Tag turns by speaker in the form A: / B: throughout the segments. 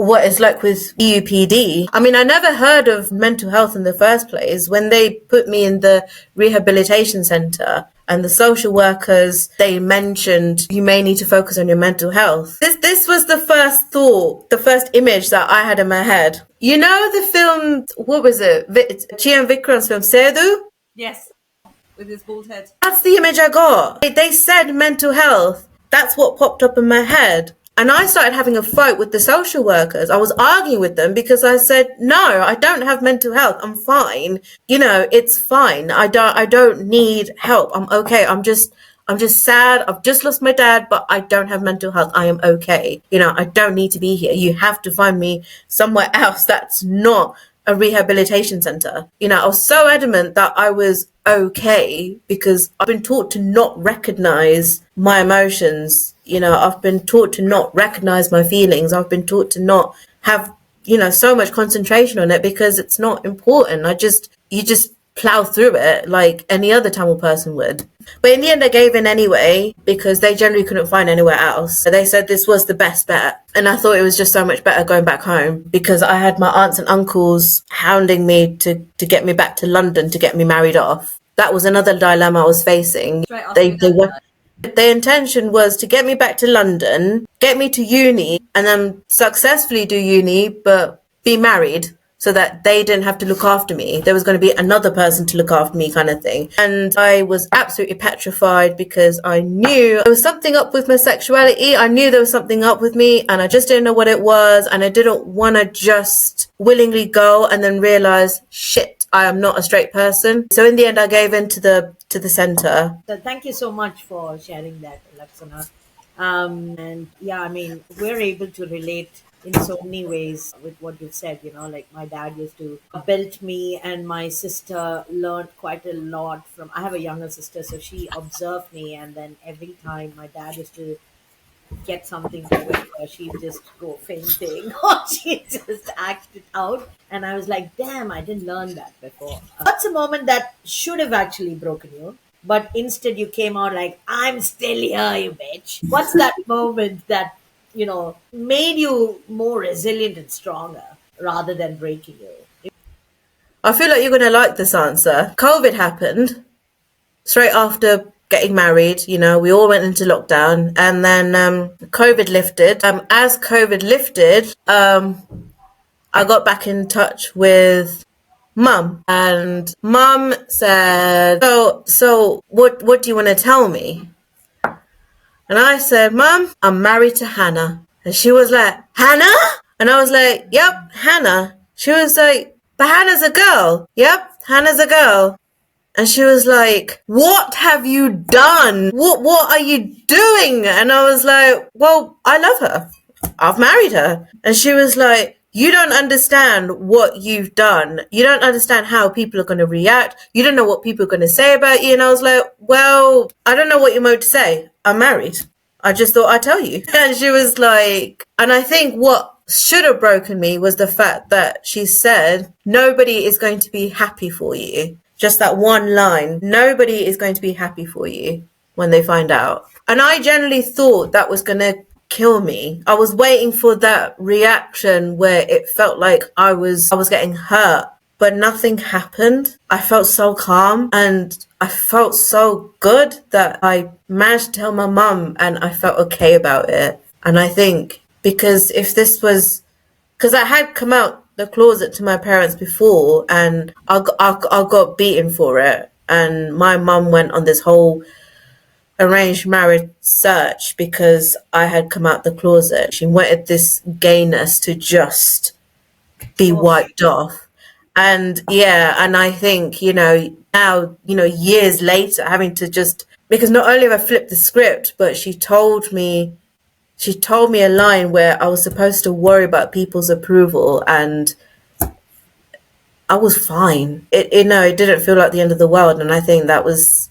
A: what it's like with EUPD. I mean, I never heard of mental health in the first place. When they put me in the rehabilitation center and the social workers, they mentioned you may need to focus on your mental health. This was the first thought, the first image that I had in my head. You know the film, what was it? Chiam Vikram's film, Sedu?
B: Yes, with his bald head.
A: That's the image I got. They said mental health. That's what popped up in my head. And I started having a fight with the social workers. I was arguing with them because I said, no, I don't have mental health. I'm fine. You know, it's fine. I don't need help. I'm okay. I'm just sad. I've just lost my dad, but I don't have mental health. I am okay. You know, I don't need to be here. You have to find me somewhere else that's not a rehabilitation center. You know, I was so adamant that I was okay because I've been taught to not recognize my emotions. You know, I've been taught to not recognize my feelings. I've been taught to not have, you know, so much concentration on it because it's not important. You just plow through it like any other Tamil person would. But in the end, I gave in anyway because they generally couldn't find anywhere else. So they said this was the best bet. And I thought it was just so much better going back home because I had my aunts and uncles hounding me to get me back to London to get me married off. That was another dilemma I was facing. Their intention was to get me back to London, get me to uni, and then successfully do uni, but be married so that they didn't have to look after me. There was going to be another person to look after me kind of thing. And I was absolutely petrified because I knew there was something up with my sexuality. I knew there was something up with me and I just didn't know what it was. And I didn't want to just willingly go and then realize, shit, I am not a straight person. So in the end, I gave in to the center.
B: So thank you so much for sharing that, Elaxana. And yeah, I mean, we're able to relate in so many ways with what you said. You know, like my dad used to build me, and my sister learned quite a lot from. I have a younger sister, so she observed me, and then every time my dad used to get something to with her, she'd just go fainting or she'd just act it out. And I was like, damn, I didn't learn that before. What's a moment that should have actually broken you, but instead you came out like, I'm still here, you bitch? What's that moment that, you know, made you more resilient and stronger rather than breaking you?
A: I feel like you're going to like this answer. COVID happened straight after getting married. You know, we all went into lockdown and then COVID lifted. As COVID lifted, I got back in touch with Mum, and Mum said, so what do you want to tell me? And I said, Mum, I'm married to Hannah. And she was like, Hannah? And I was like, yep, Hannah. She was like, but Hannah's a girl. Yep, Hannah's a girl. And she was like, what have you done? What are you doing? And I was like, well, I love her. I've married her. And she was like, you don't understand what you've done. You don't understand how people are going to react. You don't know what people are going to say about you. And I was like, well, I don't know what you're meant to say. I'm married. I just thought I'd tell you. And she was like, and I think what should have broken me was the fact that she said, nobody is going to be happy for you. Just that one line. Nobody is going to be happy for you when they find out. And I generally thought that was going to kill me. I was waiting for that reaction where it felt like I was getting hurt, but nothing happened. I felt so calm and I felt so good that I managed to tell my mum and I felt okay about it. And I think because I had come out the closet to my parents before and I got beaten for it. And my mum went on this whole arranged marriage search because I had come out the closet. She wanted this gayness to just be wiped off. And yeah, and I think, you know, now, you know, years later, having to just, because not only have I flipped the script, but she told me a line where I was supposed to worry about people's approval and I was fine. It didn't feel like the end of the world. And I think that was,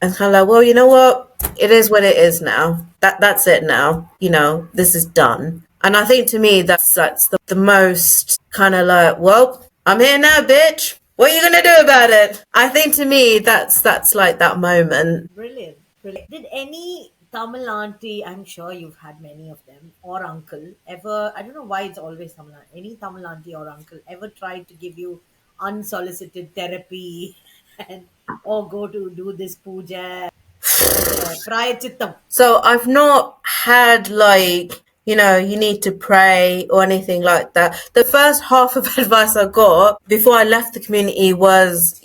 A: and kind of like, well, you know what? It is what it is now. That's it now. You know, this is done. And I think to me, that's the most kind of like, well, I'm here now, bitch. What are you going to do about it? I think to me, that's like that moment.
B: Brilliant. Did any Tamil auntie, I'm sure you've had many of them, or uncle. Ever, I don't know why it's always Tamil auntie. Any Tamil auntie or uncle ever tried to give you unsolicited therapy and or go to do this puja or prayachittam?
A: So I've not had like, you need to pray or anything like that. The first half of advice I got before I left the community was,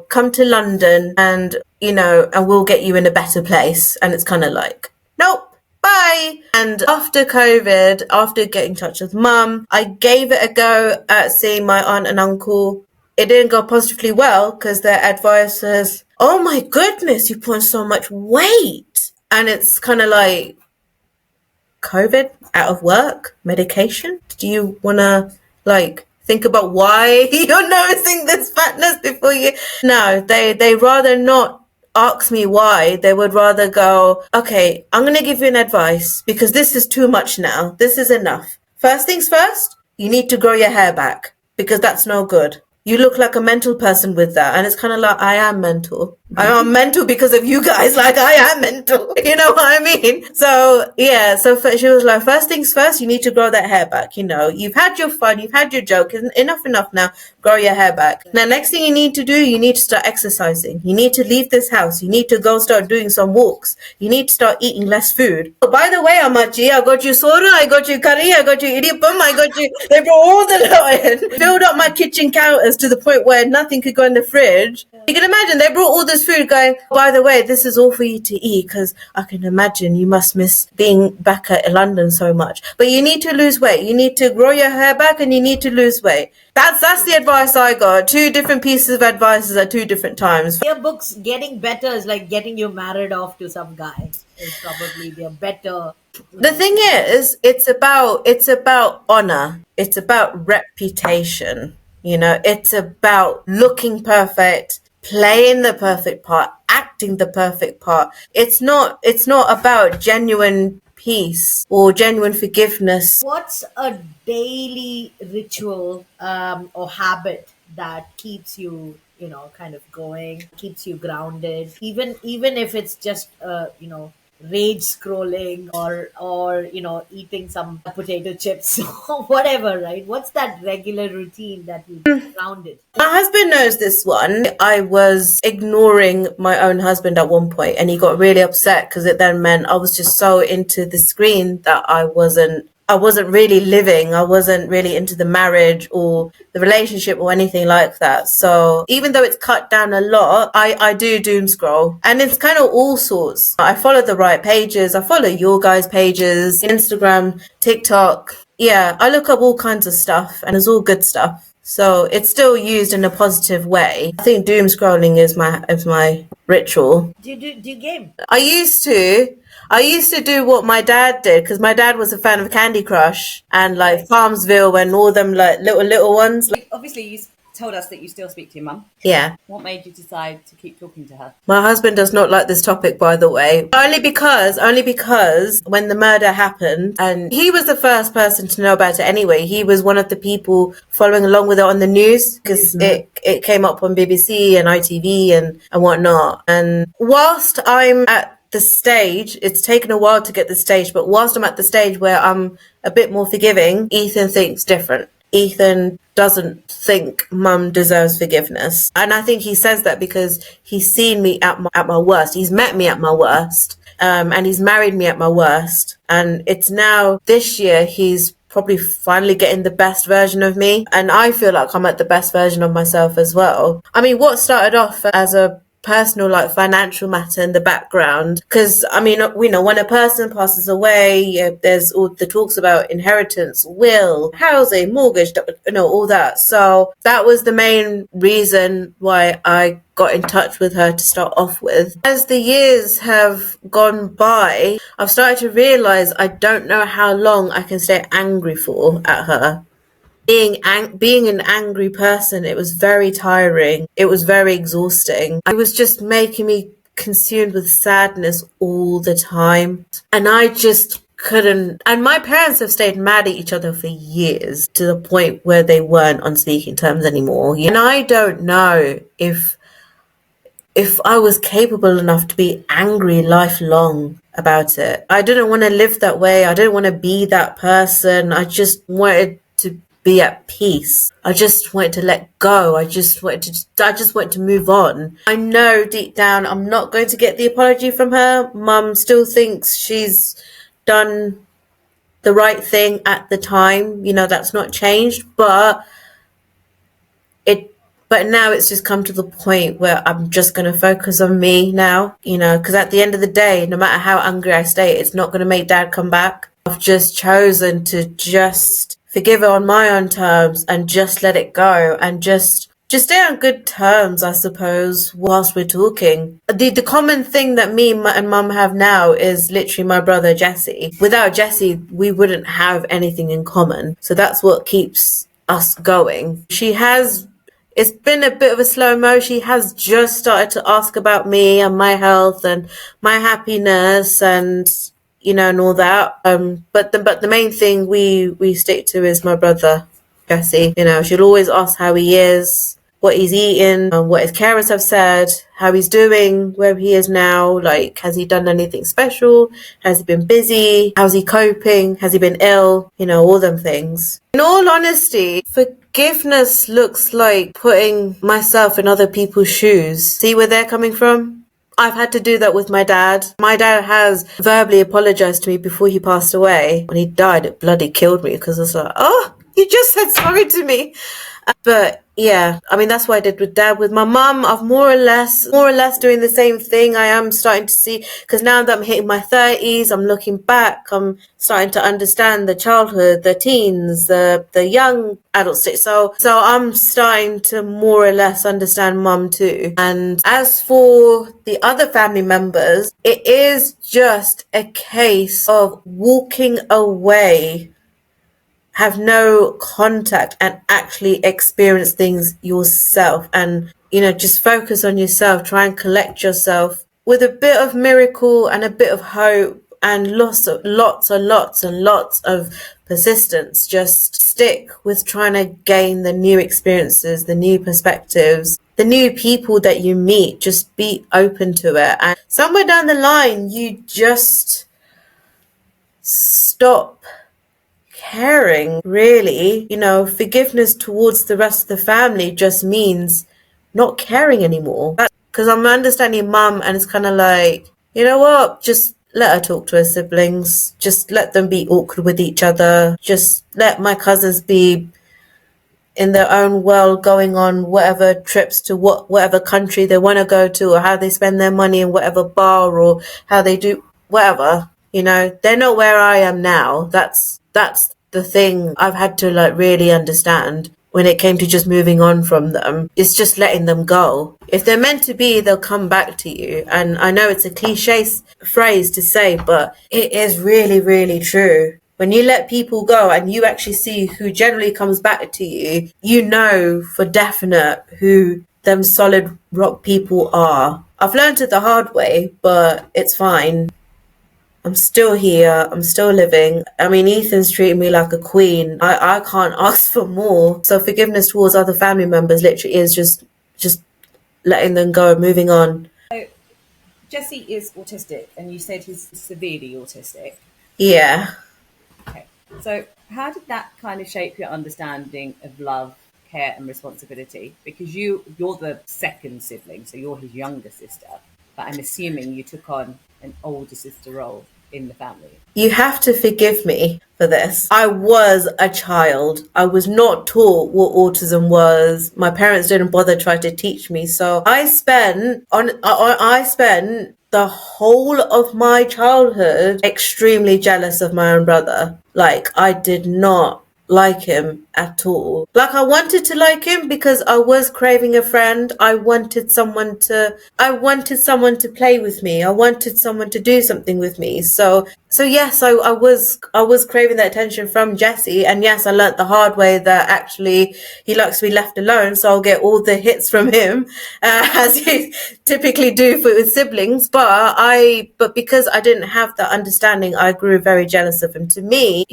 A: come to London and we'll get you in a better place. And it's kind of like, nope. Bye. And after COVID, after getting in touch with mum, I gave it a go at seeing my aunt and uncle. It didn't go positively well because their advice was, oh my goodness, you put on so much weight. And it's kind of like, COVID, out of work, medication. Do you want to think about why you're noticing this fatness before you? No, they rather not ask me why. They would rather go, okay, I'm going to give you an advice because this is too much now. This is enough. First things first, you need to grow your hair back because that's no good. You look like a mental person with that. And it's kind of like, I am mental. I am mental because of you guys. Like, I am mental. You know what I mean? So, yeah. So she was like, first things first, you need to grow that hair back. You've had your fun. You've had your joke. Enough now. Grow your hair back. Now, next thing you need to do, you need to start exercising. You need to leave this house. You need to go start doing some walks. You need to start eating less food. Oh, by the way, Amachi, I got you soda. I got you curry. I got you idiyappam. They brought all the lot in. Filled up my kitchen counters to the point where nothing could go in the fridge. You can imagine they brought all this food going, by the way, this is all for you to eat because I can imagine you must miss being back at London so much. But you need to lose weight. You need to grow your hair back and you need to lose weight. That's the advice I got. 2 different pieces of advice at 2 different times.
B: Their books getting better is like getting you married off to some guy. Is probably their better.
A: The thing is, it's about honor. It's about reputation. It's about looking perfect, playing the perfect part, acting the perfect part. It's not about genuine peace or genuine forgiveness.
B: What's a daily ritual or habit that keeps you, kind of going, keeps you grounded, even if it's just, rage scrolling or eating some potato chips or whatever, right? What's that regular routine that you grounded?
A: My husband knows this one. I was ignoring my own husband at one point and he got really upset because it then meant I was just so into the screen that I wasn't really living. I wasn't really into the marriage or the relationship or anything like that. So even though it's cut down a lot, I do doom scroll and it's kind of all sorts. I follow the right pages. I follow your guys' pages, Instagram, TikTok. Yeah, I look up all kinds of stuff and it's all good stuff. So it's still used in a positive way. I think doom scrolling is my ritual.
B: Do you game?
A: I used to do what my dad did because my dad was a fan of Candy Crush and like Farmsville and all them like little ones.
C: Obviously, you told us that you still speak to your mum.
A: Yeah.
C: What made you decide to keep talking to her?
A: My husband does not like this topic, by the way. Only because when the murder happened, and he was the first person to know about it anyway. He was one of the people following along with it on the news because it came up on BBC and ITV and whatnot. And whilst I'm at the stage, it's taken a while to get the stage, but whilst I'm at the stage where I'm a bit more forgiving, Ethan thinks different. Ethan doesn't think mum deserves forgiveness. And I think he says that because he's seen me at my worst. He's met me at my worst. And he's married me at my worst. And it's now this year he's probably finally getting the best version of me. And I feel like I'm at the best version of myself as well. I mean, what started off as a personal financial matter in the background, because I mean, when a person passes away, there's all the talks about inheritance, will, housing, mortgage, all that. So that was the main reason why I got in touch with her to start off with. As the years have gone by, I've started to realize I don't know how long I can stay angry for at her. Being an angry person, it was very tiring. It was very exhausting. It was just making me consumed with sadness all the time. And I just couldn't. And my parents have stayed mad at each other for years to the point where they weren't on speaking terms anymore. And I don't know if I was capable enough to be angry lifelong. about it. I didn't want to live that way. I didn't want to be that person. I just wanted to be at peace. I just wanted to let go. I just wanted to move on. I know deep down I'm not going to get the apology from her. Mum still thinks she's done the right thing at the time. You know, that's not changed, it but now it's just come to the point where I'm just going to focus on me now, you know, because at the end of the day, no matter how angry I stay, it's not going to make dad come back. I've just chosen to just forgive her on my own terms and just let it go and just stay on good terms, I suppose, whilst we're talking. The common thing that me and mum have now is literally my brother Jesse. Without Jesse, we wouldn't have anything in common. So that's what keeps us going. It's been a bit of a slow mo. She has just started to ask about me and my health and my happiness and, you know, and all that. But the main thing we stick to is my brother, Jesse. You know, she'll always ask how he is, what he's eating, what his carers have said, how he's doing, where he is now. Like, has he done anything special? Has he been busy? How's he coping? Has he been ill? You know, all them things. In all honesty, forgiveness looks like putting myself in other people's shoes. See where they're coming from? I've had to do that with my dad. My dad has verbally apologized to me before he passed away. When he died, it bloody killed me because I was like, oh, you just said sorry to me. But yeah, I mean, that's what I did with dad. With my mum, I've more or less doing the same thing. I am starting to see, because now that I'm hitting my 30s, I'm looking back, I'm starting to understand the childhood, the teens, the young adult stage. So I'm starting to more or less understand mum too. And as for the other family members, it is just a case of walking away, have no contact and actually experience things yourself, and, you know, just focus on yourself, try and collect yourself with a bit of miracle and a bit of hope and lots and lots of persistence. Just stick with trying to gain the new experiences, the new perspectives, the new people that you meet. Just be open to it, and somewhere down the line you just stop caring, really. You know, forgiveness towards the rest of the family just means not caring anymore. Because I'm understanding mum, and it's kind of like, you know what, just let her talk to her siblings, just let them be awkward with each other, just let my cousins be in their own world, going on whatever trips to whatever country they want to go to, or how they spend their money in whatever bar, or how they do whatever. You know, they're not where I am now. That's the thing I've had to like really understand when it came to just moving on from them. It's just letting them go. If they're meant to be, they'll come back to you. And I know it's a cliche phrase to say, but it is really, really true. When you let people go and you actually see who generally comes back to you, you know for definite who them solid rock people are. I've learned it the hard way, but it's fine. I'm still here. I'm still living. I mean, Ethan's treating me like a queen. I can't ask for more. So forgiveness towards other family members literally is just letting them go and moving on.
C: So Jesse is autistic, and you said he's severely autistic.
A: Yeah.
C: Okay. So how did that kind of shape your understanding of love, care, and responsibility? Because you're the second sibling, so you're his younger sister. But I'm assuming you took on an older sister role in the family.
A: You have to forgive me for this. I was a child. I was not taught what autism was. My parents didn't bother trying to teach me. So I spent the whole of my childhood extremely jealous of my own brother. Like, I did not like him at all. Like, I wanted to like him because I was craving a friend. I wanted someone to play with me. I wanted someone to do something with me. So yes, I was craving that attention from Jesse, and yes, I learnt the hard way that actually he likes to be left alone, so I'll get all the hits from him, as you typically do with siblings. But because I didn't have that understanding, I grew very jealous of him. To me,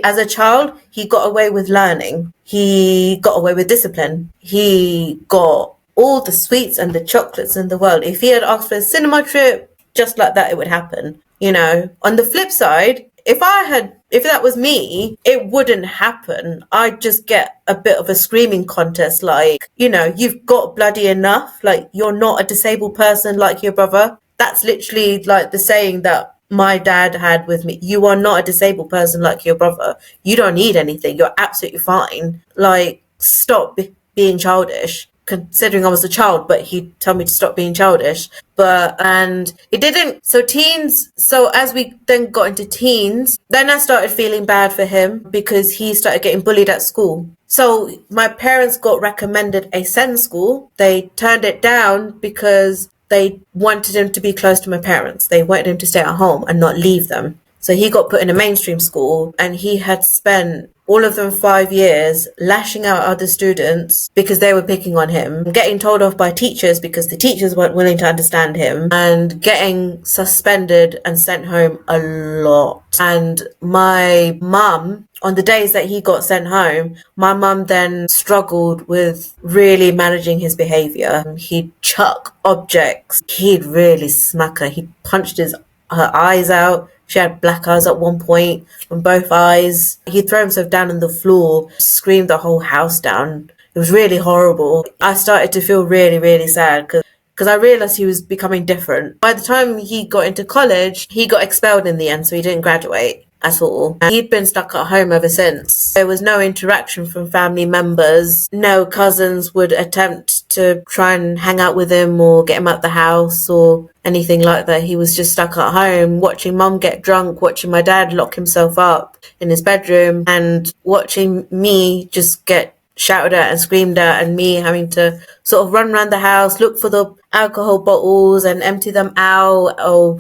A: as a child, he got away with learning. He got away with discipline. He got all the sweets and the chocolates in the world. If he had asked for a cinema trip, just like that, it would happen. On the flip side, if that was me, it wouldn't happen. I'd just get a bit of a screaming contest, like, you've got bloody enough. Like, you're not a disabled person like your brother. That's literally like the saying that my dad had with me. You are not a disabled person like your brother. You don't need anything. You're absolutely fine. Like, stop being childish. Considering I was a child, but he told me to stop being childish. And it didn't. So as we then got into teens, then I started feeling bad for him because he started getting bullied at school. So my parents got recommended a SEND school. They turned it down because they wanted him to be close to my parents. They wanted him to stay at home and not leave them. So he got put in a mainstream school, and he had spent all of them 5 years lashing out other students because they were picking on him, getting told off by teachers because the teachers weren't willing to understand him, and getting suspended and sent home a lot. And my mum, on the days that he got sent home, my mum then struggled with really managing his behaviour. He'd chuck objects. He'd really smack her. He punched her eyes out. She had black eyes at one point on both eyes. He'd throw himself down on the floor, screamed the whole house down. It was really horrible. I started to feel really, really sad because I realised he was becoming different. By the time he got into college, he got expelled in the end, so he didn't graduate at all. And he'd been stuck at home ever since. There was no interaction from family members. No cousins would attempt to try and hang out with him or get him out the house or anything like that. He was just stuck at home, watching mum get drunk, watching my dad lock himself up in his bedroom, and watching me just get shouted at and screamed at, and me having to sort of run around the house, look for the alcohol bottles and empty them out, or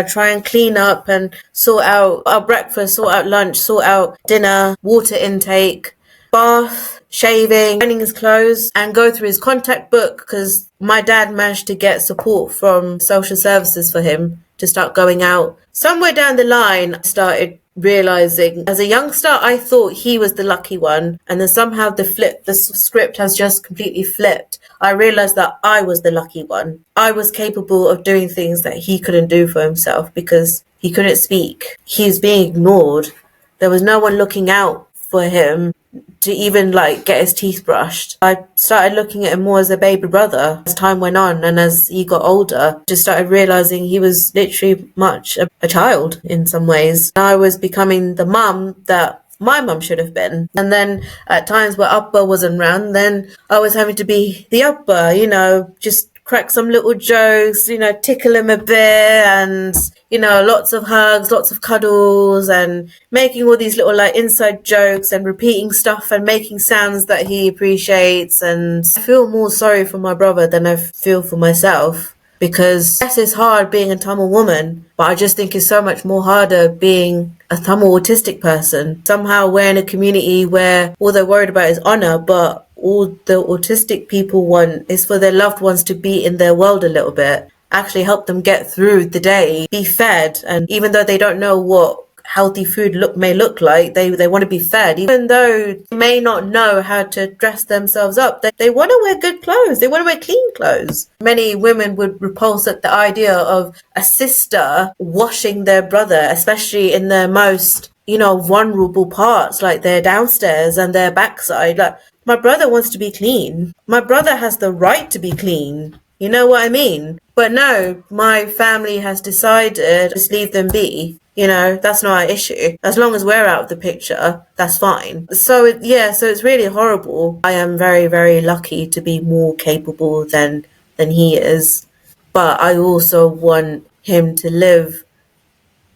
A: try and clean up and sort out our breakfast, sort out lunch, sort out dinner, water intake, bath, shaving, ironing his clothes, and go through his contact book because my dad managed to get support from social services for him to start going out. Somewhere down the line, I started realizing, as a youngster, I thought he was the lucky one, and then somehow the script has just completely flipped. I realized that I was the lucky one. I was capable of doing things that he couldn't do for himself because he couldn't speak. He was being ignored. There was no one looking out for him to even get his teeth brushed. I started looking at him more as a baby brother as time went on, and as he got older, just started realizing he was literally much a child in some ways. I was becoming the mum that my mum should have been. And then at times where Upper wasn't around, then I was having to be the Upper, just crack some little jokes, tickle him a bit, and lots of hugs, lots of cuddles, and making all these little inside jokes and repeating stuff and making sounds that he appreciates. And I feel more sorry for my brother than I feel for myself, because yes, it's hard being a Tamil woman, but I just think it's so much more harder being a Tamil autistic person. Somehow we're in a community where all they're worried about is honor, but all the autistic people want is for their loved ones to be in their world a little bit, actually help them get through the day, be fed. And even though they don't know what healthy food may look like, they want to be fed. Even though they may not know how to dress themselves up, they want to wear good clothes, they want to wear clean clothes. Many women would repulse at the idea of a sister washing their brother, especially in their most vulnerable parts, like their downstairs and their backside. My brother wants to be clean. My brother has the right to be clean. You know what I mean? But no, my family has decided just leave them be. That's not our issue. As long as we're out of the picture, that's fine. So it's really horrible. I am very, very lucky to be more capable than he is. But I also want him to live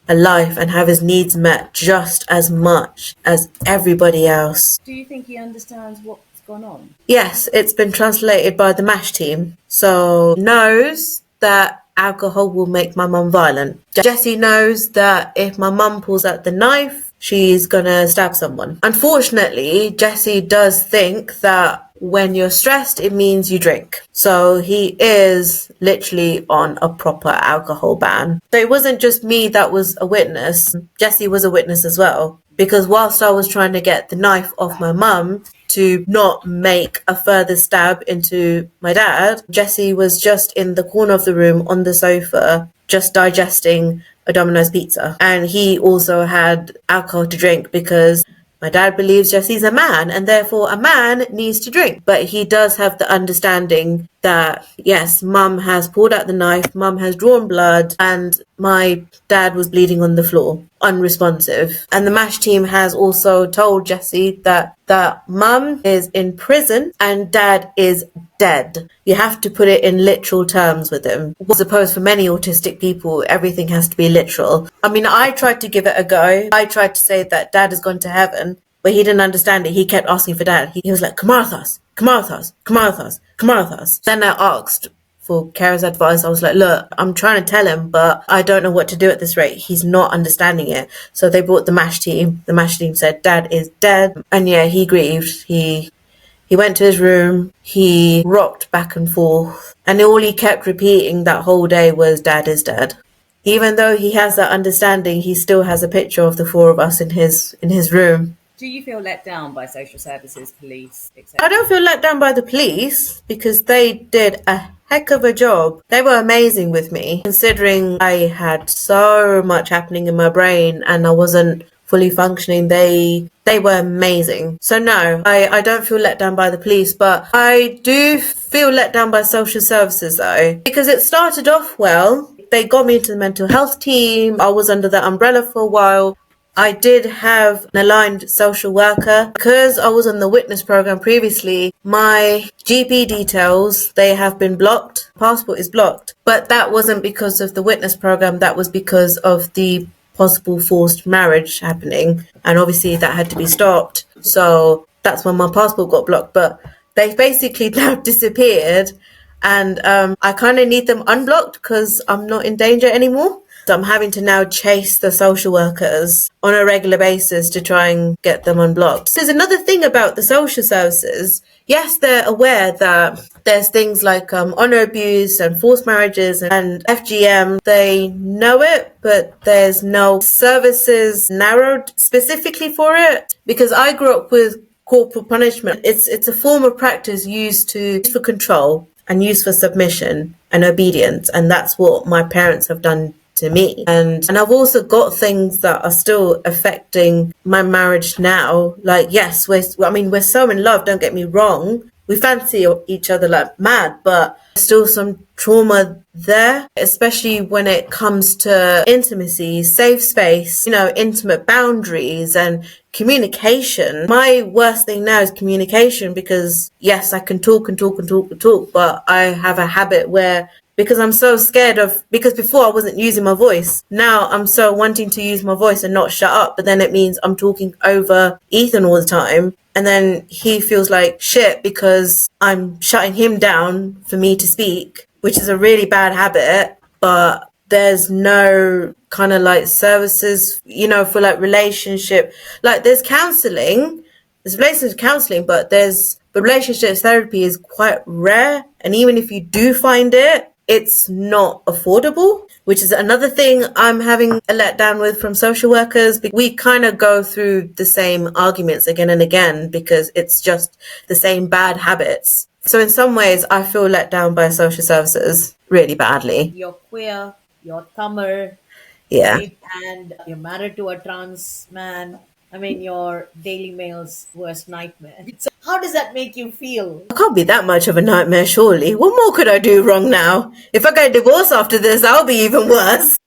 A: a life and have his needs met just as much as everybody else.
C: Do you think he understands what's gone on?
A: Yes, it's been translated by the MASH team. So knows that alcohol will make my mum violent. Jessie knows that if my mum pulls out the knife, she's gonna stab someone. Unfortunately, Jessie does think that when you're stressed, it means you drink. So he is literally on a proper alcohol ban. So it wasn't just me that was a witness. Jessie was a witness as well. Because whilst I was trying to get the knife off my mum to not make a further stab into my dad, Jessie was just in the corner of the room on the sofa just digesting a Domino's pizza. And he also had alcohol to drink because my dad believes Jesse's a man and therefore a man needs to drink. But he does have the understanding that, yes, mum has pulled out the knife, mum has drawn blood, and my dad was bleeding on the floor, unresponsive. And the MASH team has also told Jesse that mum is in prison and dad is dead. You have to put it in literal terms with him. I suppose for many autistic people, everything has to be literal. I mean, I tried to give it a go. I tried to say that dad has gone to heaven, but he didn't understand it. He kept asking for dad. He was like, Kamarthas, Kamarthas, Kamarthas, Kamarthas. Then I asked for Kara's advice. I was like, look, I'm trying to tell him, but I don't know what to do at this rate. He's not understanding it. So they brought the MASH team. The MASH team said, dad is dead. And yeah, he grieved. He went to his room, he rocked back and forth, and all he kept repeating that whole day was, dad is dead. Even though he has that understanding, he still has a picture of the four of us in his room.
C: Do you feel let down by social services, police,
A: I
C: etc.?
A: don't feel let down by the police because they did a heck of a job. They were amazing with me, considering I had so much happening in my brain and I wasn't fully functioning. They were amazing. So no, I don't feel let down by the police, but I do feel let down by social services though, because it started off well. They got me into the mental health team. I was under that umbrella for a while. I did have an aligned social worker. Because I was on the witness program previously, my GP details, they have been blocked. Passport is blocked. But that wasn't because of the witness program. That was because of the possible forced marriage happening. And obviously that had to be stopped. So that's when my passport got blocked. But they've basically now disappeared. And I kind of need them unblocked because I'm not in danger anymore. So I'm having to now chase the social workers on a regular basis to try and get them unblocked. There's another thing about the social services. Yes, they're aware that there's things like honor abuse and forced marriages and FGM. They know it, but there's no services narrowed specifically for it. Because I grew up with corporal punishment. It's a form of practice used for control and used for submission and obedience. And that's what my parents have done to me. And I've also got things that are still affecting my marriage now. Like, yes, we're so in love, don't get me wrong. We fancy each other like mad, but still some trauma there, especially when it comes to intimacy, safe space, intimate boundaries and communication. My worst thing now is communication because yes, I can talk, but I have a habit where because I'm so scared because before I wasn't using my voice. Now I'm so wanting to use my voice and not shut up, but then it means I'm talking over Ethan all the time. And then he feels like shit because I'm shutting him down for me to speak, which is a really bad habit. But there's no kind of like services, for like relationship. Like there's counseling, there's relationship counseling, but relationship therapy is quite rare. And even if you do find it, it's not affordable, which is another thing I'm having a letdown with from social workers. We kind of go through the same arguments again and again because it's just the same bad habits. So in some ways, I feel let down by social services really badly.
B: You're queer, you're Tamil,
A: Yeah.
B: right? And you're married to a trans man. I mean, your Daily Mail's worst nightmare. So how does that make you feel?
A: I can't be that much of a nightmare, surely. What more could I do wrong now? If I get a divorce after this, that'll be even worse.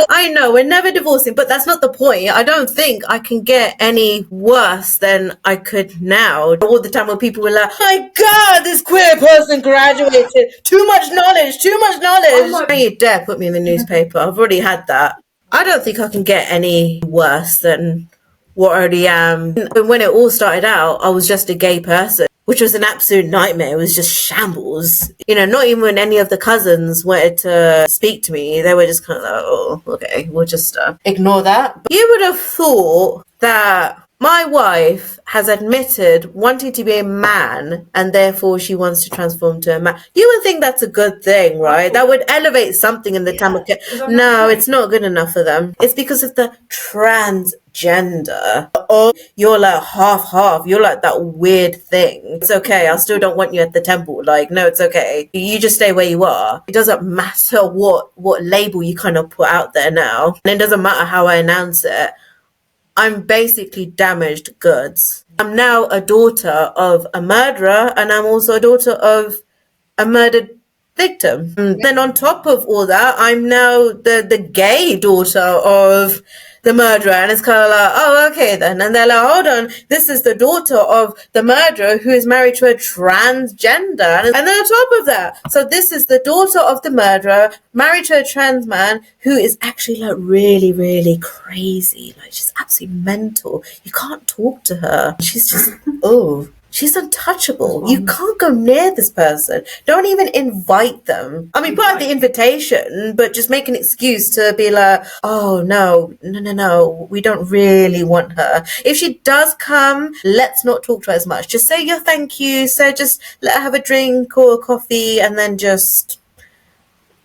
A: I know, we're never divorcing, but that's not the point. I don't think I can get any worse than I could now. All the time when people were like, my God, this queer person graduated. Too much knowledge. Don't you dare put me in the newspaper. I've already had that. I don't think I can get any worse than what I already am. When it all started out, I was just a gay person, which was an absolute nightmare. It was just shambles. Not even when any of the cousins wanted to speak to me, they were just kind of like, oh, okay, we'll just ignore that. But you would have thought that my wife has admitted wanting to be a man and therefore she wants to transform to a man. You would think that's a good thing, right? That would elevate something in the Tamil. No, it's not good enough for them. It's because of the trans transgender. Oh, you're like half. You're like that weird thing. It's okay. I still don't want you at the temple. Like, no, it's okay. You just stay where you are. It doesn't matter what label you kind of put out there now. And it doesn't matter how I announce it. I'm basically damaged goods. I'm now a daughter of a murderer, and I'm also a daughter of a murdered victim. And then on top of all that, I'm now the gay daughter of the murderer, and it's kind of like, oh, okay then. And they're like, hold on, this is the daughter of the murderer who is married to a transgender. And then on top of that, so this is the daughter of the murderer married to a trans man who is actually like really, really crazy. Like, she's absolutely mental. You can't talk to her. She's just, oh. She's untouchable. You can't go near this person. Don't even invite them. I mean, put out the invitation, but just make an excuse to be like, oh, no, we don't really want her. If she does come, let's not talk to her as much. Just say your thank you. So just let her have a drink or a coffee and then just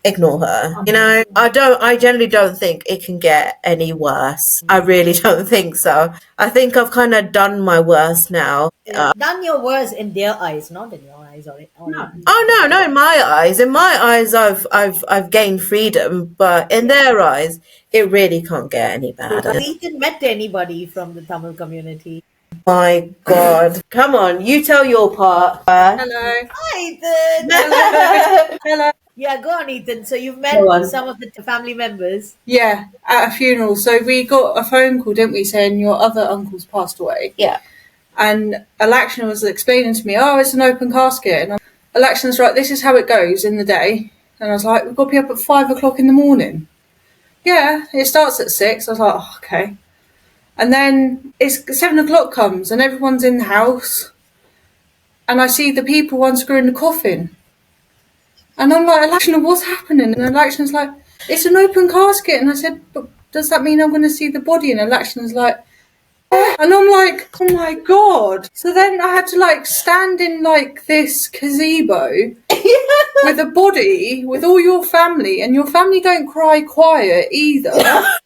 A: ignore her. You know, I generally don't think it can get any worse. I really don't think so. I think I've kind of done my worst now.
B: Done your worst in their eyes, not in your eyes, or
C: No.
A: Oh no, in my eyes I've gained freedom, but in their eyes it really can't get any better.
B: Has Ethan met anybody from the Tamil community?
A: My God. Come on, you tell your part.
D: Hello.
B: Hi, Ethan.
D: Hello.
B: Yeah, go on, Ethan. So you've met
A: Go on.
B: some of the family members.
D: Yeah, at a funeral. So we got a phone call, didn't we, saying your other uncle's passed away.
A: Yeah.
D: And Elaxana was explaining to me, oh, it's an open casket. And Elaxana's right, this is how it goes in the day. And I was like, we've got to be up at 5 o'clock in the morning. Yeah, it starts at 6. I was like, oh, okay. And then it's 7 o'clock comes and everyone's in the house. And I see the people unscrewing the coffin. And I'm like, Elaxana, what's happening? And Elaxana's like, it's an open casket. And I said, but does that mean I'm going to see the body? And Elaxana's like, yeah. And I'm like, oh my God. So then I had to like stand in like this gazebo with a body with all your family, and your family don't cry quiet either.
B: No.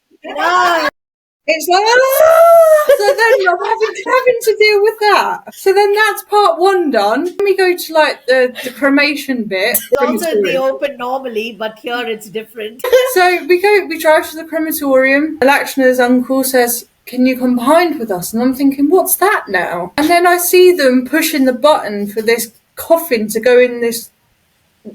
D: It's like, ah! So then I'm having to deal with that. So then that's part one done. Then we go to like the cremation bit.
B: It's also in the open normally, but here it's different.
D: So we drive to the crematorium. Elaxana's uncle says, can you come behind with us? And I'm thinking, what's that now? And then I see them pushing the button for this coffin to go in this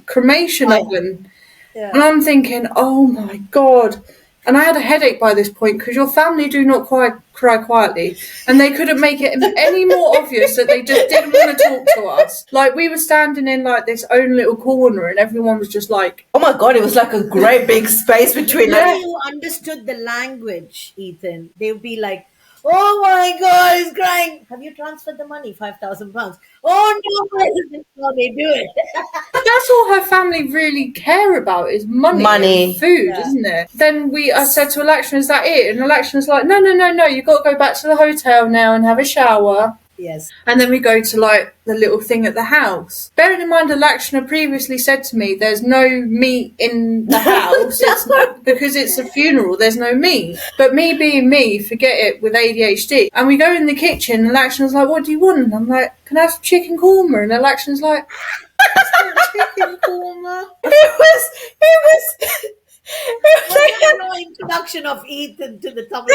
D: cremation oven.
B: Yeah.
D: And I'm thinking, oh my God. And I had a headache by this point because your family do not cry quietly. And they couldn't make it any more obvious that they just didn't want to talk to us. Like, we were standing in like this own little corner and everyone was just like,
A: Oh my God, it was like a great big space between
B: How
A: us.
B: you understood the language, Ethan? They would be like, oh my God, he's crying. Have you transferred the money, £5,000? Oh no, this is how they do it.
D: that's all her family really care about is money. And food,
B: Yeah.
D: isn't it? Then I said to Elaxana, is that it? And Elaxana's like, no, you've got to go back to the hotel now and have a shower.
B: Yes.
D: And then we go to like the little thing at the house. Bearing in mind, Elaxana previously said to me, there's no meat in the house. It's not, because it's a funeral, there's no meat. But me being me, forget it with ADHD. And we go in the kitchen and Elaxana's like, what do you want? And I'm like, can I have some chicken korma? And Elaxana's like, chicken korma.
B: What's no introduction of Ethan to the Tamil?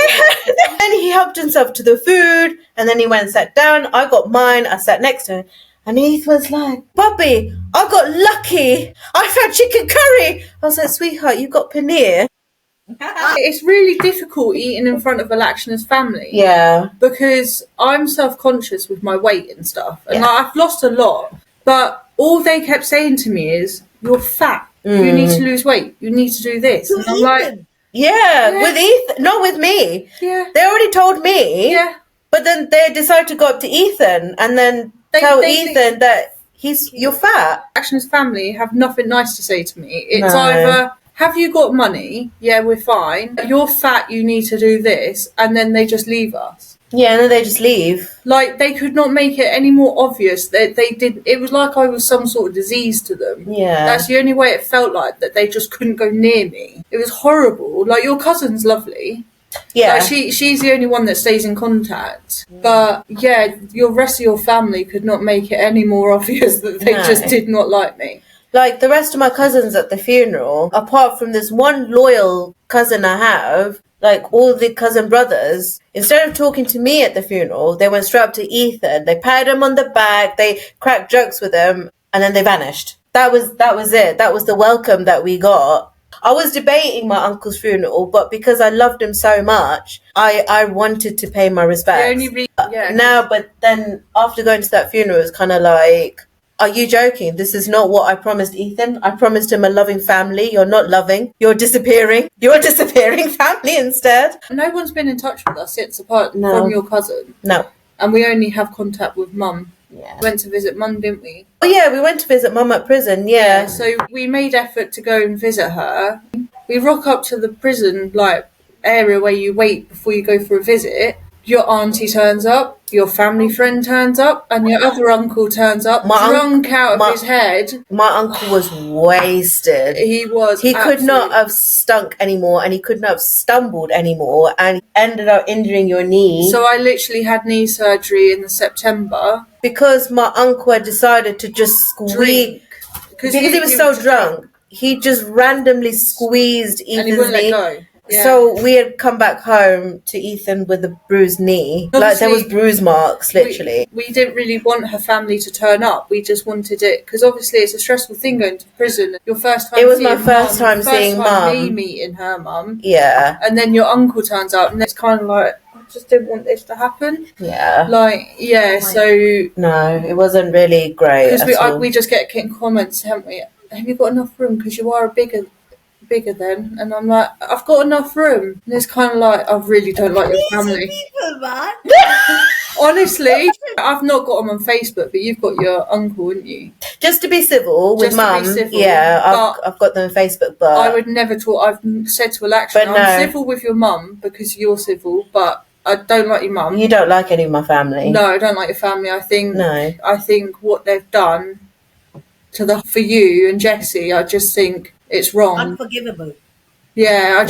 A: Then he helped himself to the food, and then he went and sat down. I got mine. I sat next to him, and he was like, Bobby, I got lucky. I found chicken curry. I was like, sweetheart, you got paneer.
D: It's really difficult eating in front of Elaxana's family.
A: Yeah.
D: Because I'm self-conscious with my weight and stuff. And
A: Yeah.
D: I've lost a lot. But all they kept saying to me is, you're fat. You need to lose weight. You need to do this. And I'm like,
A: Yeah, with Ethan, not with me.
D: yeah,
A: They already told me.
D: yeah.
A: But then they decided to go up to Ethan and then tell
D: they
A: Ethan that you're fat.
D: Elaxana's family have nothing nice to say to me. It's
A: No.
D: either, have you got money? Yeah, we're fine. You're fat, you need to do this. And then they just leave us.
A: Yeah, and then they just leave.
D: Like, they could not make it any more obvious that they did. It was like I was some sort of disease to them.
A: Yeah.
D: That's the only way it felt like, that they just couldn't go near me. It was horrible. Like, your cousin's lovely.
A: Yeah.
D: Like she's the only one that stays in contact. But yeah, your rest of your family could not make it any more obvious that they
A: No.
D: just did not like me.
A: Like the rest of my cousins at the funeral, apart from this one loyal cousin I have, like all the cousin brothers, instead of talking to me at the funeral, they went straight up to Ethan. They patted him on the back, they cracked jokes with him, and then they vanished. That was it. That was the welcome that we got. I was debating my uncle's funeral, but because I loved him so much, I wanted to pay my respects.
D: The only reason, yeah.
A: Now, but then after going to that funeral, it's kind of like, are you joking? This is not what I promised Ethan. I promised him a loving family. You're not loving. You're disappearing. You're disappearing family instead.
D: No one's been in touch with us since apart
A: No.
D: from your cousin.
A: No.
D: And we only have contact with mum.
A: Yeah.
D: We went to visit mum, didn't we?
A: Oh yeah, we went to visit mum at prison. Yeah.
D: So we made effort to go and visit her. We rock up to the prison like area where you wait before you go for a visit. Your auntie turns up, your family friend turns up, and your other uncle turns up, drunk out of his head.
A: My uncle was wasted.
D: He was.
A: He could not have stunk anymore, and he could not have stumbled anymore, and he ended up injuring your knee.
D: So I literally had knee surgery in September.
A: Because my uncle had decided to just squeeze. Because he was so drunk. He just randomly squeezed Ethan's
D: and he wouldn't
A: knee.
D: let go. Yeah.
A: So we had come back home to Ethan with a bruised knee.
D: Obviously,
A: like there was bruise marks, literally.
D: We didn't really want her family to turn up. We just wanted it because obviously it's a stressful thing going to prison. Your first time.
A: It was my first time seeing mum.
D: Me meeting her mum.
A: Yeah.
D: And then your uncle turns up, and it's kind of like I just didn't want this to happen.
A: Yeah.
D: Like yeah. So
A: no, it wasn't really great.
D: Because we just get getting comments, haven't we? Have you got enough room? Because you are bigger then, and I'm like, I've got enough room. And it's kind of like, I really don't like your family.
B: People, man.
D: Honestly, I've not got them on Facebook, but you've got your uncle, haven't you?
A: Just to be civil with mum. Yeah, I've got them on Facebook, but
D: I would never talk. I've said to Elaxana, I'm civil with your mum because you're civil, but I don't like your mum.
A: You don't like any of my family?
D: No, I don't like your family. I think
A: no.
D: I think what they've done for you and Jessie, I just think it's wrong.
B: Unforgivable.
D: Yeah,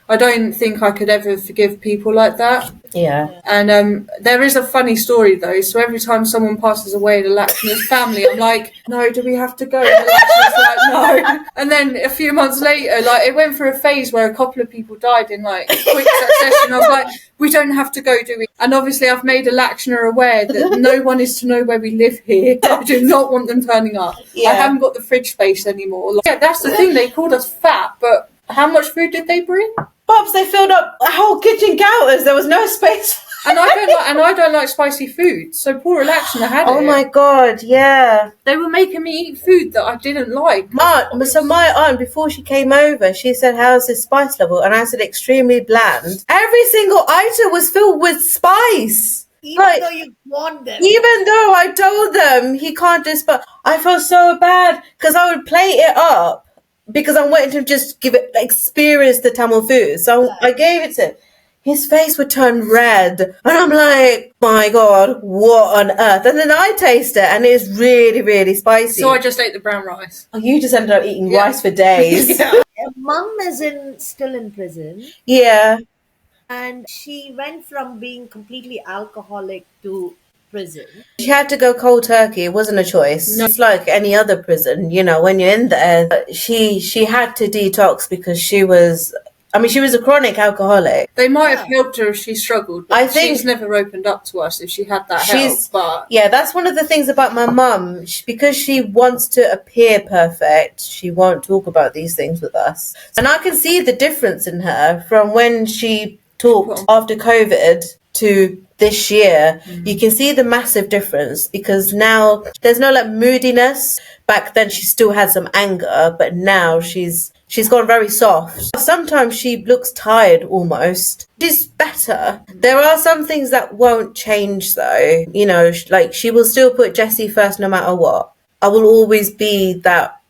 D: I don't think I could ever forgive people like that.
A: Yeah.
D: And there is a funny story though. So every time someone passes away in Elaxana's family, I'm like, no, do we have to go? And Elaxana's like, no. And then a few months later, like it went through a phase where a couple of people died in like quick succession. I was like, we don't have to go, do we? And obviously I've made Elaxana aware that no one is to know where we live here. I do not want them turning up. Yeah. I haven't got the fridge space anymore. Like, yeah, that's the thing. They called us fat, but how much food did they bring?
A: Pops, they filled up a whole kitchen counters. There was no space.
D: And I don't like spicy food. So poor Elaxana had it.
A: Oh my god, yeah.
D: They were making me eat food that I didn't like.
A: So my aunt, before she came over, she said, how's this spice level? And I said, extremely bland. Every single item was filled with spice.
B: Even though you warned them.
A: Even though I told them he can't do spice. I felt so bad because I would plate it up. Because I wanted to just experience the Tamil food. So I gave it to him. His face would turn red. And I'm like, my God, what on earth? And then I taste it and it's really, really spicy.
D: So I just ate the brown rice.
A: Oh, you just ended up eating rice for days.
B: Yeah. Mum is still in prison.
A: Yeah.
B: And she went from being completely alcoholic to prison.
A: She had to go cold turkey. It wasn't a choice. No. It's like any other prison, when you're in there. She had to detox because she was a chronic alcoholic.
D: They might have helped her if she struggled, but I think she's never opened up to us if she had that help. But
A: yeah, that's one of the things about my mum. Because she wants to appear perfect, she won't talk about these things with us. And I can see the difference in her from when she talked after COVID to this year. You can see the massive difference because now there's no moodiness. Back then she still had some anger, but now she's gone very soft. Sometimes she looks tired almost. She's better. There are some things that won't change though. She will still put Jessie first no matter what. I will always be that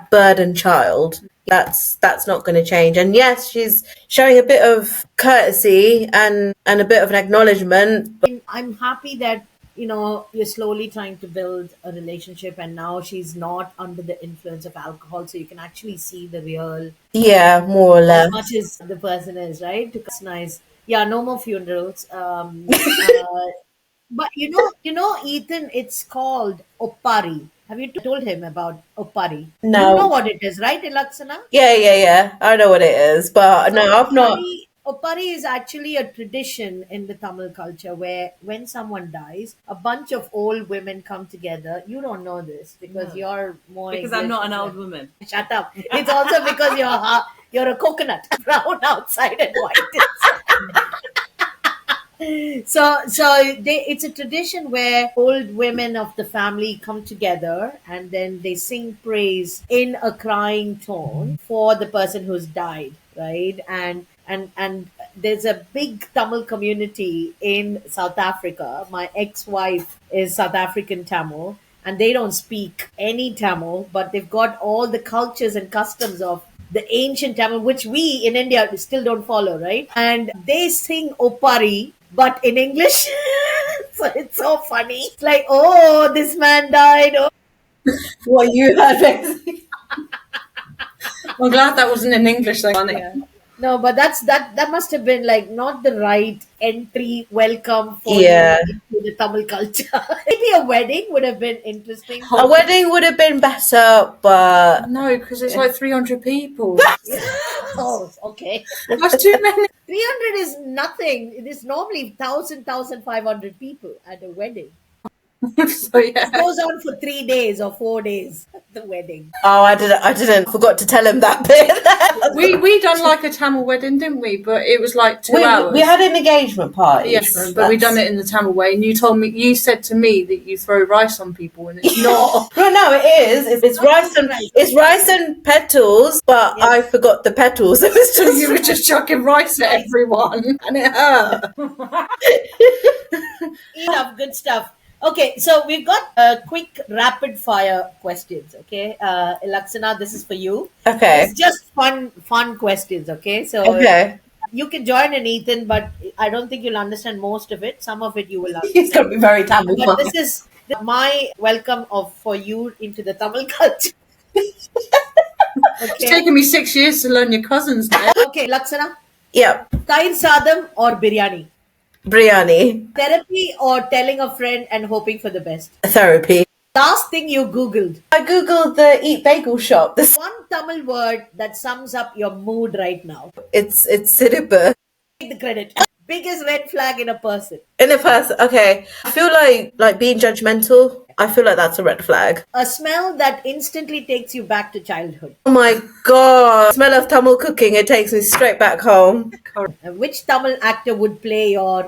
A: burden child. That's not going to change. And yes, she's showing a bit of courtesy and a bit of an acknowledgement.
B: I'm happy that you're slowly trying to build a relationship, and now she's not under the influence of alcohol, so you can actually see the real,
A: Yeah, more or
B: as
A: less.
B: much as the person is, right? It's nice. Yeah, no more funerals. But Ethan, it's called Oppari. Have you told him about Oppari? You know
A: No.
B: what it is, right, Elaxana?
A: Yeah. I know what it is, but
B: So
A: no, I've not.
B: Oppari is actually a tradition in the Tamil culture where when someone dies, a bunch of old women come together. You don't know this because
C: No,
B: you're more
C: because I'm
B: English.
C: not an old woman.
B: Shut up. It's also because you're a coconut, brown outside and white inside. It's a tradition where old women of the family come together and then they sing praise in a crying tone for the person who's died, right? And there's a big Tamil community in South Africa. My ex-wife is South African Tamil, and they don't speak any Tamil, but they've got all the cultures and customs of the ancient Tamil, which we in India still don't follow, right? And they sing Opari, but in English. So it's so funny. It's like, oh, this man died. Oh.
A: What you heard, basically.
D: I'm glad that wasn't in English though. Funny.
B: Yeah. No, but that must have been like not the right entry welcome for you
A: Yeah.
B: into the Tamil culture. Maybe a wedding would have been interesting.
A: A wedding would have been better, but
D: No, because it's like 300 people.
B: Oh, okay.
D: That's too many.
B: 300 is nothing. It is normally 1,500 people at a wedding.
D: So yeah.
B: It goes on for 3 days or 4 days, the wedding.
A: oh, I didn't. Forgot to tell him that bit.
D: We done like a Tamil wedding, didn't we? But it was like 2
A: we,
D: hours.
A: we had an engagement party.
D: Yes, but we done it in the Tamil way, and you said to me that you throw rice on people, and it's not.
A: No, it is. It's rice and petals, but
B: Yes.
A: I forgot the petals. It was
D: So you were
A: just
D: just chucking rice at everyone, and it hurt.
B: Enough good stuff. Okay, so we've got quick rapid fire questions. Okay, Elaxana, this is for you.
A: okay.
B: It's just fun questions. Okay, so
A: Okay.
B: you can join in, Ethan, but I don't think you'll understand most of it. Some of it you will
A: It's gonna
B: understand.
A: be very Tamil.
B: But this is my welcome for you into the Tamil culture.
D: It's
B: Okay,
D: taken me 6 years to learn your cousins' name.
B: okay, Laksana,
A: Yep.
B: Tair sadam or biryani?
A: Biryani.
B: Therapy or telling a friend and hoping for the best?
A: Therapy.
B: Last thing you Googled.
A: I googled the Eat Bagel shop.
B: One Tamil word that sums up your mood right now.
A: It's Sidiba.
B: Take the credit. Biggest red flag in a person.
A: In a person, okay. I feel like being judgmental. I feel like that's a red flag.
B: A smell that instantly takes you back to childhood.
A: Oh my god! Smell of Tamil cooking. It takes me straight back home.
B: Which Tamil actor would play your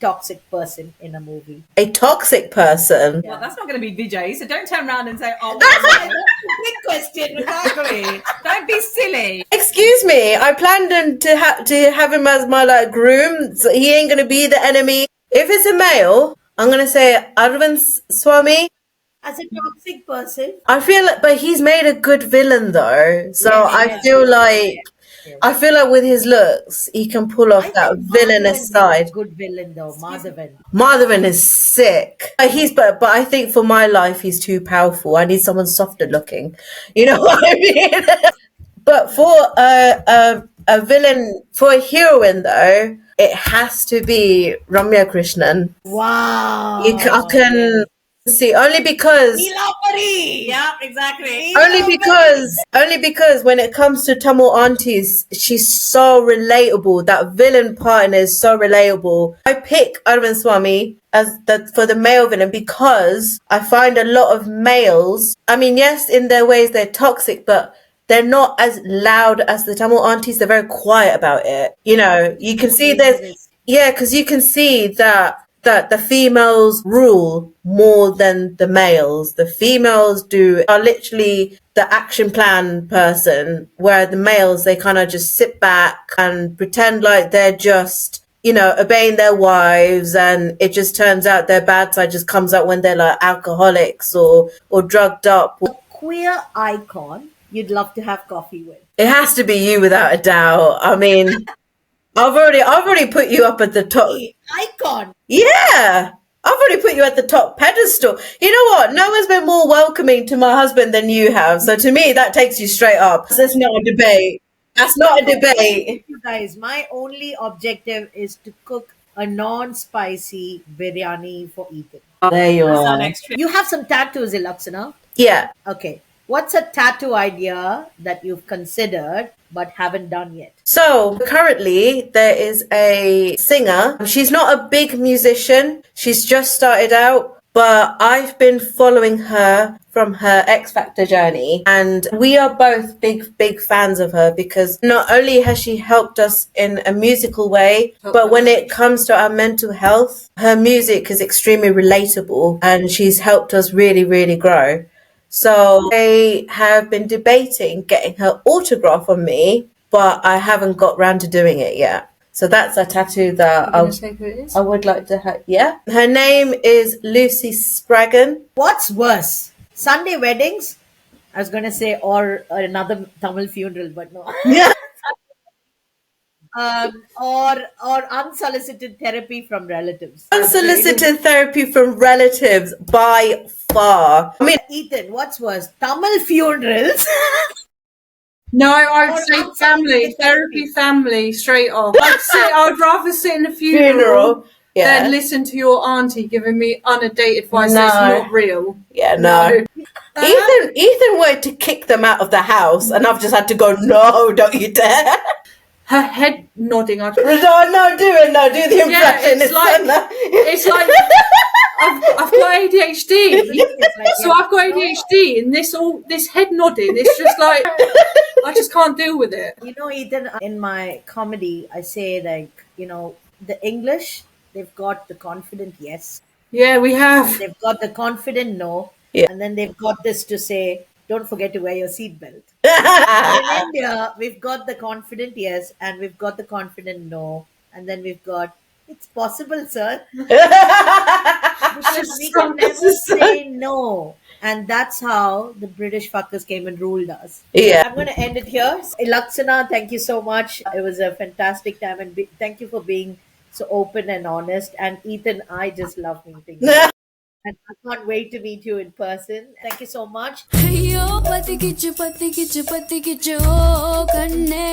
B: toxic person in a movie?
A: A toxic person.
C: Well, that's not going to be Vijay, so don't turn around and say, oh,
B: That's a big question.
C: exactly. Don't be silly.
A: Excuse me. I planned to have him as my groom. So he ain't gonna be the enemy. If it's a male, I'm gonna say Arvind Swami.
B: As a toxic person,
A: I feel like, but he's made a good villain though. So
B: Yes.
A: I feel like with his looks, he can pull off
B: I
A: that
B: think
A: villainous
B: Madhavan is
A: side.
B: a good villain though. Madhavan.
A: Madhavan is sick. But I think for my life, he's too powerful. I need someone softer looking. You know what I mean? But for a villain, for a heroine though, it has to be Ramya Krishnan.
B: Wow.
A: I can see only because.
B: Nilapari.
C: Yeah, exactly.
A: Only because when it comes to Tamil aunties, she's so relatable. That villain partner is so relatable. I pick Arvind Swami for the male villain because I find a lot of males. I mean, yes, in their ways they're toxic, but they're not as loud as the Tamil aunties. They're very quiet about it. You know, you can see because you can see that the females rule more than the males. The females are literally the action plan person, where the males, they kind of just sit back and pretend like they're just, obeying their wives, and it just turns out their bad side just comes out when they're like alcoholics or drugged up.
B: A queer icon you'd love to have coffee with.
A: It has to be you without a doubt. I mean, I've already put you up at the top.
B: Icon.
A: Yeah. I've already put you at the top pedestal. You know what? No one's been more welcoming to my husband than you have. So to me, that takes you straight up. That's not a debate. That's not a debate.
B: You guys, my only objective is to cook a non-spicy biryani for Ethan.
A: There you
C: Sound
A: are.
C: extreme.
B: You have some tattoos, Elaxana.
A: Yeah.
B: Okay. What's a tattoo idea that you've considered but haven't done yet?
A: So currently there is a singer. She's not a big musician. She's just started out, but I've been following her from her X Factor journey, and we are both big fans of her because not only has she helped us in a musical way, but when it comes to our mental health, her music is extremely relatable and she's helped us really grow. So I have been debating getting her autograph on me, but I haven't got round to doing it yet. So that's a tattoo that
D: You're going to say who it is?
A: I would like to have. Yeah. Her name is Lucy Spraggan.
B: What's worse? Sunday weddings? I was going to say, or another Tamil funeral, but no.
A: Yeah.
B: Or unsolicited therapy from relatives.
A: Unsolicited therapy from relatives by far. I mean,
B: Ethan, what's worse? Tamil funerals?
D: No, I would
B: Or
D: say
B: outside
D: family,
B: the
D: therapy, family, straight off. I would rather sit in a funeral
A: funeral. Yeah.
D: than listen to your auntie giving me undated advice
A: No.
D: that's not real.
A: Yeah, no. Ethan wanted to kick them out of the house, and I've just had to go, no, don't you dare.
D: Her head nodding.
A: No, do the impression.
D: It's like I've got ADHD, so I've got ADHD, and this head nodding. It's just like I just can't deal with it.
B: You know, Ethan, in my comedy, I say, like, the English, they've got the confident yes,
D: Yeah, we have.
B: they've got the confident no,
A: Yeah.
B: and then they've got this to say, don't forget to wear your seatbelt. In India, we've got the confident yes, and we've got the confident no, and then we've got, it's possible, sir. Because we can never say no. And that's how the British fuckers came and ruled us.
A: Yeah.
B: I'm going to end it here. Elaxana, thank you so much. It was a fantastic time. And thank you for being so open and honest. And Ethan, I just love meeting you. And I can't wait to meet you in person. Thank you so much.
E: ஐயோ பத்திக்கிச்சு பத்திக்கிச்சு பத்திக்கிச்சு ஓ கண்ணே